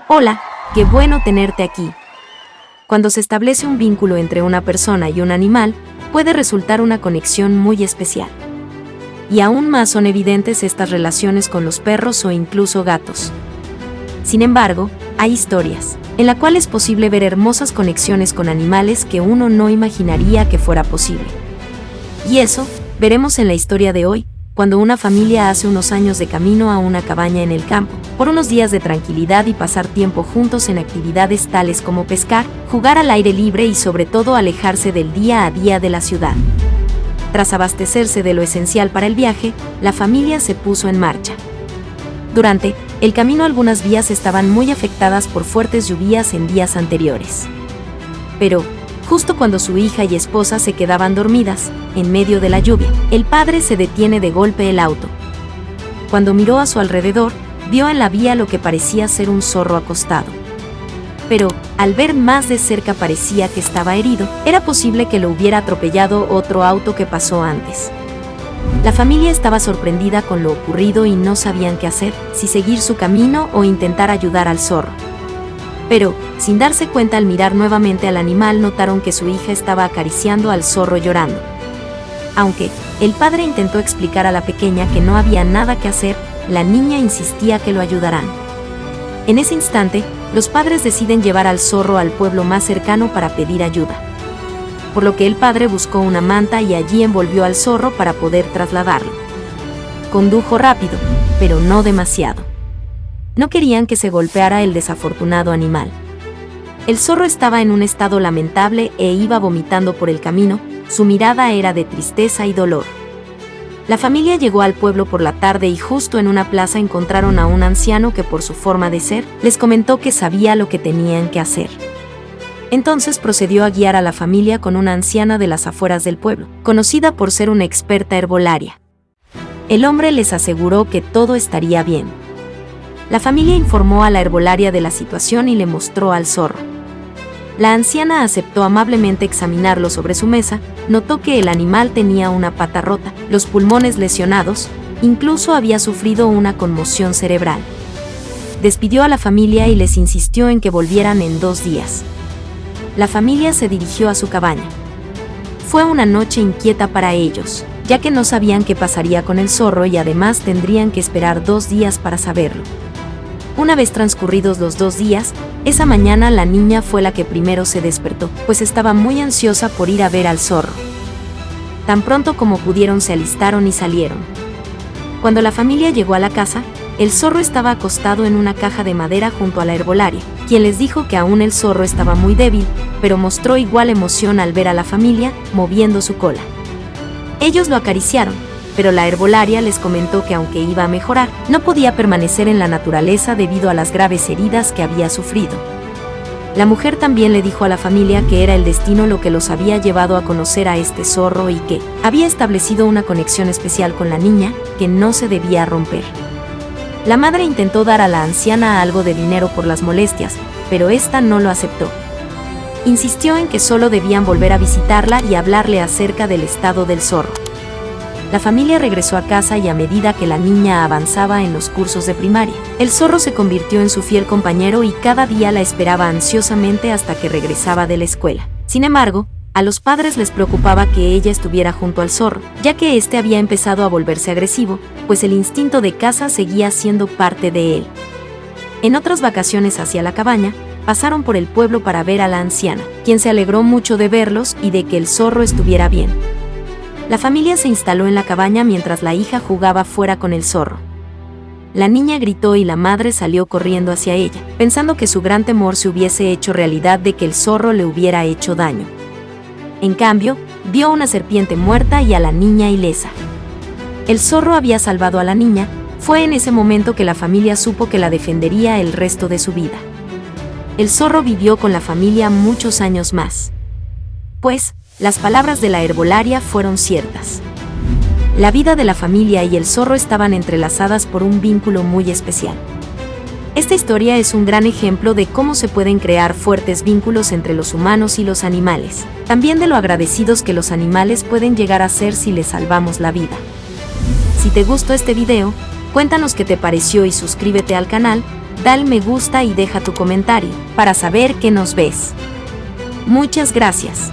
Hola, qué bueno tenerte aquí. Cuando se establece un vínculo entre una persona y un animal, puede resultar una conexión muy especial. Y aún más son evidentes estas relaciones con los perros o incluso gatos. Sin embargo, hay historias en las cuales es posible ver hermosas conexiones con animales que uno no imaginaría que fuera posible. Y eso veremos en la historia de hoy, cuando una familia hace unos años de camino a una cabaña en el campo, por unos días de tranquilidad y pasar tiempo juntos en actividades tales como pescar, jugar al aire libre y sobre todo alejarse del día a día de la ciudad. Tras abastecerse de lo esencial para el viaje, la familia se puso en marcha. Durante el camino algunas vías estaban muy afectadas por fuertes lluvias en días anteriores. Pero, justo cuando su hija y esposa se quedaban dormidas, en medio de la lluvia, el padre se detiene de golpe el auto. Cuando miró a su alrededor, vio en la vía lo que parecía ser un zorro acostado. Pero, al ver más de cerca parecía que estaba herido, era posible que lo hubiera atropellado otro auto que pasó antes. La familia estaba sorprendida con lo ocurrido y no sabían qué hacer, si seguir su camino o intentar ayudar al zorro. Pero, sin darse cuenta al mirar nuevamente al animal notaron que su hija estaba acariciando al zorro llorando. Aunque el padre intentó explicar a la pequeña que no había nada que hacer, la niña insistía que lo ayudaran. En ese instante, los padres deciden llevar al zorro al pueblo más cercano para pedir ayuda. Por lo que el padre buscó una manta y allí envolvió al zorro para poder trasladarlo. Condujo rápido, pero no demasiado. No querían que se golpeara el desafortunado animal. El zorro estaba en un estado lamentable e iba vomitando por el camino, su mirada era de tristeza y dolor. La familia llegó al pueblo por la tarde y justo en una plaza encontraron a un anciano que por su forma de ser, les comentó que sabía lo que tenían que hacer. Entonces procedió a guiar a la familia con una anciana de las afueras del pueblo, conocida por ser una experta herbolaria. El hombre les aseguró que todo estaría bien. La familia informó a la herbolaria de la situación y le mostró al zorro. La anciana aceptó amablemente examinarlo sobre su mesa, notó que el animal tenía una pata rota, los pulmones lesionados, incluso había sufrido una conmoción cerebral. Despidió a la familia y les insistió en que volvieran en 2 días. La familia se dirigió a su cabaña. Fue una noche inquieta para ellos, ya que no sabían qué pasaría con el zorro y además tendrían que esperar 2 días para saberlo. Una vez transcurridos los 2 días, esa mañana la niña fue la que primero se despertó, pues estaba muy ansiosa por ir a ver al zorro. Tan pronto como pudieron se alistaron y salieron. Cuando la familia llegó a la casa, el zorro estaba acostado en una caja de madera junto a la herbolaria, quien les dijo que aún el zorro estaba muy débil, pero mostró igual emoción al ver a la familia, moviendo su cola. Ellos lo acariciaron, pero la herbolaria les comentó que aunque iba a mejorar, no podía permanecer en la naturaleza debido a las graves heridas que había sufrido. La mujer también le dijo a la familia que era el destino lo que los había llevado a conocer a este zorro y que había establecido una conexión especial con la niña, que no se debía romper. La madre intentó dar a la anciana algo de dinero por las molestias, pero ésta no lo aceptó. Insistió en que solo debían volver a visitarla y hablarle acerca del estado del zorro. La familia regresó a casa y a medida que la niña avanzaba en los cursos de primaria, el zorro se convirtió en su fiel compañero y cada día la esperaba ansiosamente hasta que regresaba de la escuela. Sin embargo, a los padres les preocupaba que ella estuviera junto al zorro, ya que éste había empezado a volverse agresivo, pues el instinto de caza seguía siendo parte de él. En otras vacaciones hacia la cabaña, pasaron por el pueblo para ver a la anciana, quien se alegró mucho de verlos y de que el zorro estuviera bien. La familia se instaló en la cabaña mientras la hija jugaba fuera con el zorro. La niña gritó y la madre salió corriendo hacia ella, pensando que su gran temor se hubiese hecho realidad de que el zorro le hubiera hecho daño. En cambio, vio una serpiente muerta y a la niña ilesa. El zorro había salvado a la niña, fue en ese momento que la familia supo que la defendería el resto de su vida. El zorro vivió con la familia muchos años más. Pues, las palabras de la herbolaria fueron ciertas. La vida de la familia y el zorro estaban entrelazadas por un vínculo muy especial. Esta historia es un gran ejemplo de cómo se pueden crear fuertes vínculos entre los humanos y los animales, también de lo agradecidos que los animales pueden llegar a ser si les salvamos la vida. Si te gustó este video, cuéntanos qué te pareció y suscríbete al canal, Dale me gusta y deja tu comentario para saber que nos ves. Muchas gracias.